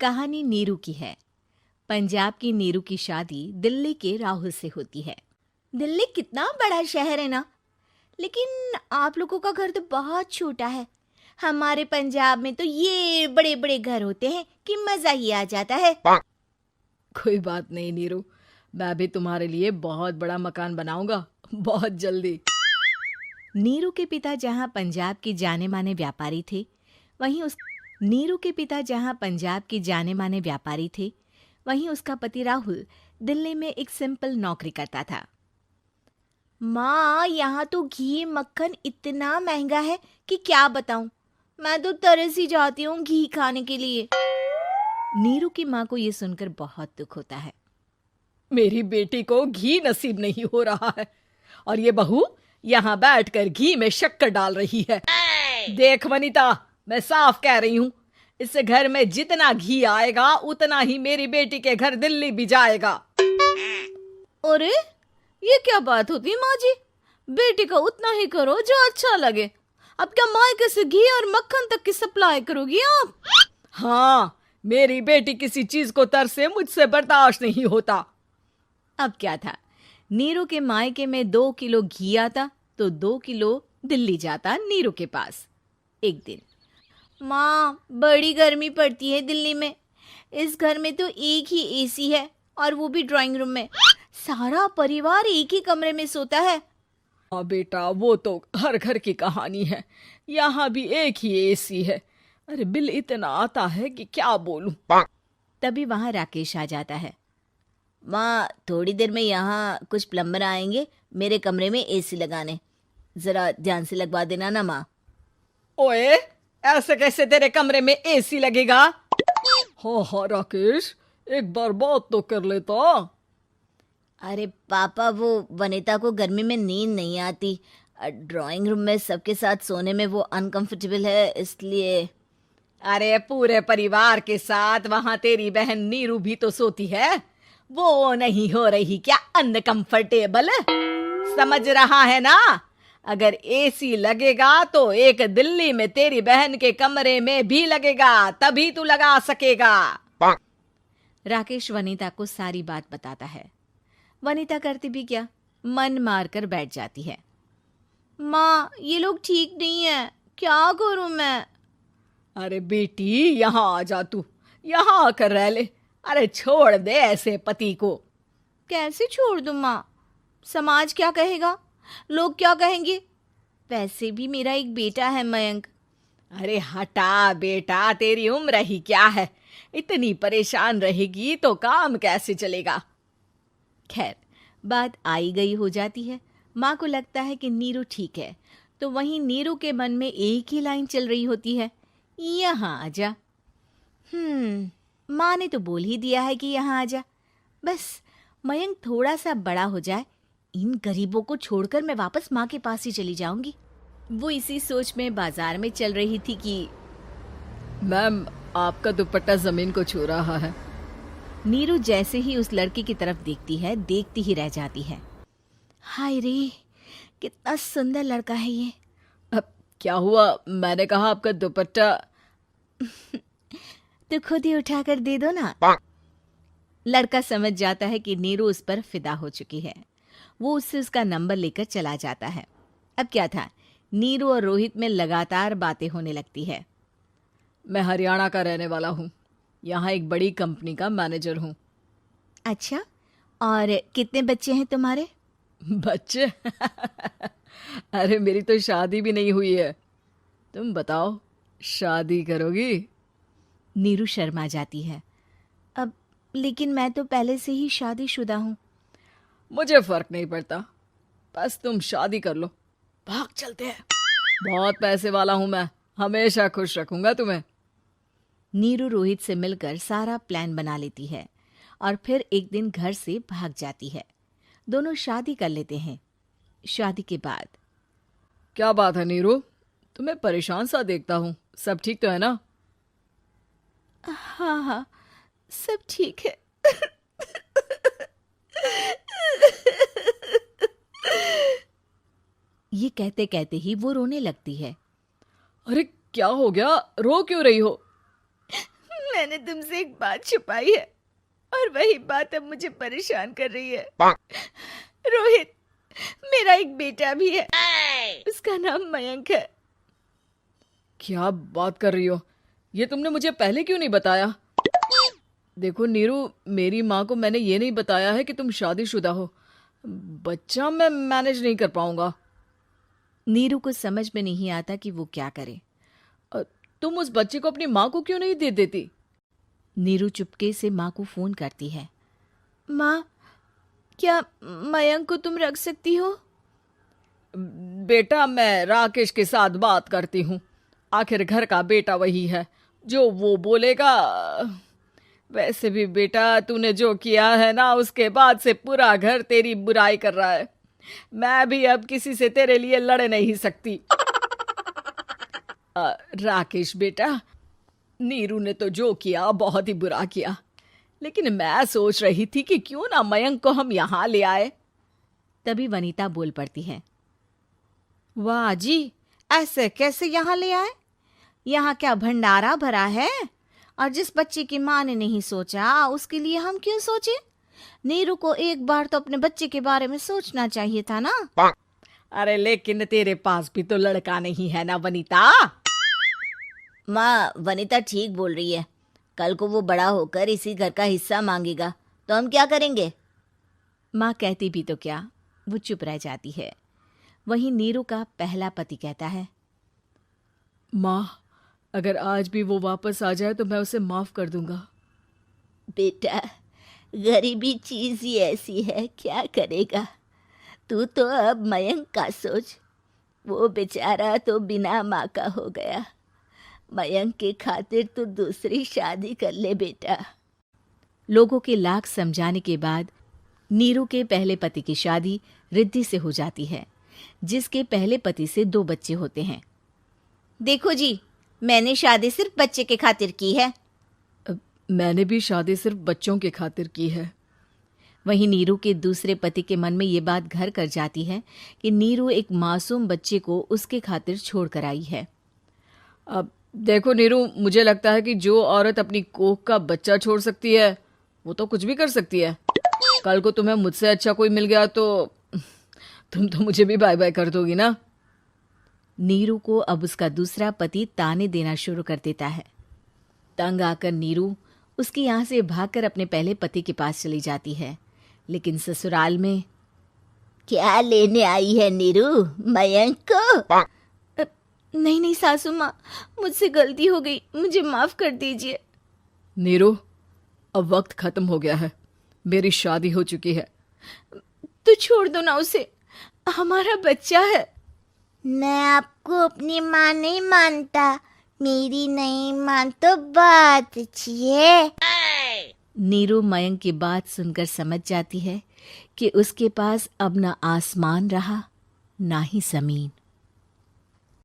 कहानी नीरू की है। पंजाब की नीरू की शादी दिल्ली के राहुल से होती है। दिल्ली कितना बड़ा शहर है ना, लेकिन आप लोगों का घर तो बहुत छोटा है। हमारे पंजाब में तो ये बड़े बड़े घर होते हैं कि मजा ही आ जाता है। कोई बात नहीं नीरू, मैं भी तुम्हारे लिए बहुत बड़ा मकान बनाऊंगा बहुत जल्दी। नीरू के पिता जहाँ पंजाब के जाने माने व्यापारी थे, वहीं उस नीरू के पिता जहाँ पंजाब के जाने माने व्यापारी थे, वहीं उसका पति राहुल दिल्ली में एक सिंपल नौकरी करता था। माँ, यहाँ तो घी मक्खन इतना महंगा है कि क्या बताऊं। मैं तो तरस ही जाती हूँ घी खाने के लिए। नीरू की माँ को ये सुनकर बहुत दुख होता है। मेरी बेटी को घी नसीब नहीं हो रहा है और ये बहू यहाँ बैठकर घी में शक्कर डाल रही है। देख वनिता, मैं साफ कह रही हूँ, इस घर में जितना घी आएगा उतना ही मेरी बेटी के घर दिल्ली भी जाएगा। अरे, ये क्या बात होती है माँ जी? बेटी का उतना ही करो जो अच्छा लगे। अब क्या मायके से घी और मक्खन तक की सप्लाई करोगी आप? हाँ, मेरी बेटी किसी चीज को तरसे मुझसे बर्दाश्त नहीं होता। अब क्या था, नीरू के मायके में 2 किलो घी आता तो 2 किलो दिल्ली जाता नीरू के पास। एक दिन, माँ, बड़ी गर्मी पड़ती है दिल्ली में। इस घर में तो एक ही एसी है और वो भी ड्राइंग रूम में। सारा परिवार एक ही कमरे में सोता है। हाँ बेटा, वो तो हर घर की कहानी है। यहाँ भी एक ही एसी है। अरे बिल इतना आता है कि क्या बोलूं। तभी वहां राकेश आ जाता है। माँ, थोड़ी देर में यहाँ कुछ प्लम्बर आएंगे मेरे कमरे में एसी लगाने। जरा ध्यान से लगवा देना ना माँ। ओए, ऐसे कैसे तेरे कमरे में एसी लगेगा? हाँ राकेश, एक बार बात तो कर लेता। अरे पापा, वो वनिता को गर्मी में नींद नहीं आती। ड्राइंग रूम में सबके साथ सोने में वो अनकंफर्टेबल है, इसलिए। अरे पूरे परिवार के साथ वहां तेरी बहन नीरू भी तो सोती है। वो नहीं हो रही क्या अनकंफर्टेबल? समझ रहा है ना? अगर एसी लगेगा तो एक दिल्ली में तेरी बहन के कमरे में भी लगेगा, तभी तू लगा सकेगा। राकेश वनिता को सारी बात बताता है। वनिता करती भी क्या, मन मार कर बैठ जाती है। माँ, ये लोग ठीक नहीं है, क्या करूं मैं? अरे बेटी, यहाँ आ जा, तू यहाँ आकर रह ले। अरे छोड़ दे ऐसे पति को। कैसे छोड़ दूं माँ? समाज क्या कहेगा, लोग क्या कहेंगे? वैसे भी मेरा एक बेटा है मयंक। अरे हटा बेटा, तेरी उम्र ही क्या है? इतनी परेशान रहेगी तो काम कैसे चलेगा? खैर, बात आई गई हो जाती है। माँ को लगता है कि नीरू ठीक है, तो वहीं नीरू के मन में एक ही लाइन चल रही होती है, यहाँ आजा। माँ ने तो बोल ही दिया है कि यहाँ आजा। बस मयंक थोड़ा सा बड़ा हो जाए, इन गरीबों को छोड़कर मैं वापस माँ के पास ही चली जाऊंगी। वो इसी सोच में बाजार में चल रही थी कि मैम, आपका दुपट्टा जमीन को छू रहा है। नीरू जैसे ही उस लड़की की तरफ देखती है, देखती ही रह जाती है। हाय रे, कितना सुंदर लड़का है ये। अब क्या हुआ? मैंने कहा आपका दुपट्टा। तो खुद ही उठाकर दे दो ना। लड़का समझ जाता है कि नीरू उस पर फिदा हो चुकी है। वो उससे उसका नंबर लेकर चला जाता है। अब क्या था, नीरू और रोहित में लगातार बातें होने लगती है। मैं हरियाणा का रहने वाला हूँ, यहाँ एक बड़ी कंपनी का मैनेजर हूँ। अच्छा, और कितने बच्चे हैं तुम्हारे? बच्चे? अरे मेरी तो शादी भी नहीं हुई है। तुम बताओ, शादी करोगी? नीरू शर्मा जाती है। अब लेकिन मैं तो पहले से ही शादीशुदा हूँ। मुझे फर्क नहीं पड़ता, बस तुम शादी कर लो, भाग चलते हैं। बहुत पैसे वाला हूं मैं, हमेशा खुश रखूंगा तुम्हें। नीरू रोहित से मिलकर सारा प्लान बना लेती है और फिर एक दिन घर से भाग जाती है। दोनों शादी कर लेते हैं। शादी के बाद, क्या बात है नीरू, तुम्हें परेशान सा देखता हूँ, सब ठीक तो है ना? हाँ हाँ, सब ठीक है। ये कहते कहते ही वो रोने लगती है। अरे क्या हो गया, रो क्यों रही हो? मैंने तुमसे एक बात छुपाई है और वही बात अब मुझे परेशान कर रही है। रोहित, मेरा एक बेटा भी है, उसका नाम मयंक है। क्या बात कर रही हो? ये तुमने मुझे पहले क्यों नहीं बताया? देखो नीरू, मेरी माँ को मैंने ये नहीं बताया है कि तुम शादीशुदा हो। बच्चा मैं मैनेज नहीं कर पाऊंगा। नीरू को समझ में नहीं आता कि वो क्या करे। तुम उस बच्चे को अपनी माँ को क्यों नहीं दे देती? नीरू चुपके से माँ को फोन करती है। माँ, क्या मयंक को तुम रख सकती हो? बेटा, मैं राकेश के साथ बात करती हूँ। आखिर घर का बेटा वही है, जो वो बोलेगा। वैसे भी बेटा, तूने जो किया है ना, उसके बाद से पूरा घर तेरी बुराई कर रहा है। मैं भी अब किसी से तेरे लिए लड़ नहीं सकती। राकेश बेटा, नीरू ने तो जो किया बहुत ही बुरा किया, लेकिन मैं सोच रही थी कि क्यों ना मयंक को हम यहाँ ले आए। तभी वनीता बोल पड़ती है। वाह जी, ऐसे कैसे यहाँ ले आए? यहाँ क्या भंडारा भरा है? और जिस बच्चे की माँ ने नहीं सोचा, उसके लिए हम क्यों सोचे? नीरू को एक बार तो अपने बच्चे के बारे में सोचना चाहिए था ना। अरे लेकिन तेरे पास भी तो लड़का नहीं है ना वनीता। माँ, वनीता ठीक बोल रही है। कल को वो बड़ा होकर इसी घर का हिस्सा मांगेगा तो हम क्या करेंगे? माँ कहती भी तो क्या, वो चुप रह जाती है। वहीं नीरू का पहला पति कहता है। माँ, अगर आज भी वो वापस आ जाए तो मैं उसे माफ कर दूंगा। बेटा, गरीबी चीज ही ऐसी है, क्या करेगा। तू तो अब मयंक का सोच। वो बेचारा तो बिना माँ का हो गया। मयंक के खातिर तो दूसरी शादी कर ले बेटा। लोगों के लाख समझाने के बाद नीरू के पहले पति की शादी रिद्धि से हो जाती है, जिसके पहले पति से 2 बच्चे होते हैं। देखो जी, मैंने शादी सिर्फ बच्चे के खातिर की है। मैंने भी शादी सिर्फ बच्चों के खातिर की है। वहीं नीरू के दूसरे पति के मन में ये बात घर कर जाती है कि नीरू एक मासूम बच्चे को उसके खातिर छोड़ कर आई है। अब देखो नीरू, मुझे लगता है कि जो औरत अपनी कोख का बच्चा छोड़ सकती है, वो तो कुछ भी कर सकती है। कल को तुम्हें मुझसे अच्छा कोई मिल गया तो तुम तो मुझे भी बाय बाय कर दोगी ना। नीरू को अब उसका दूसरा पति ताने देना शुरू कर देता है। तंग आकर नीरू उसके यहाँ से भागकर अपने पहले पति के पास चली जाती है, लेकिन ससुराल में क्या लेने आई है नीरू, मयंक को? नहीं नहीं सासू माँ, मुझसे गलती हो गई, मुझे माफ कर दीजिए। नीरू, अब वक्त खत्म हो गया है, मेरी शादी हो चुकी है। तो छोड़ दो ना उसे, हमारा बच्चा है। मैं आपको अपनी माँ नहीं मानता, मेरी नहीं मान तो बात अच्छी है। नीरू मयंक की बात सुनकर समझ जाती है कि उसके पास अब ना आसमान रहा ना ही जमीन।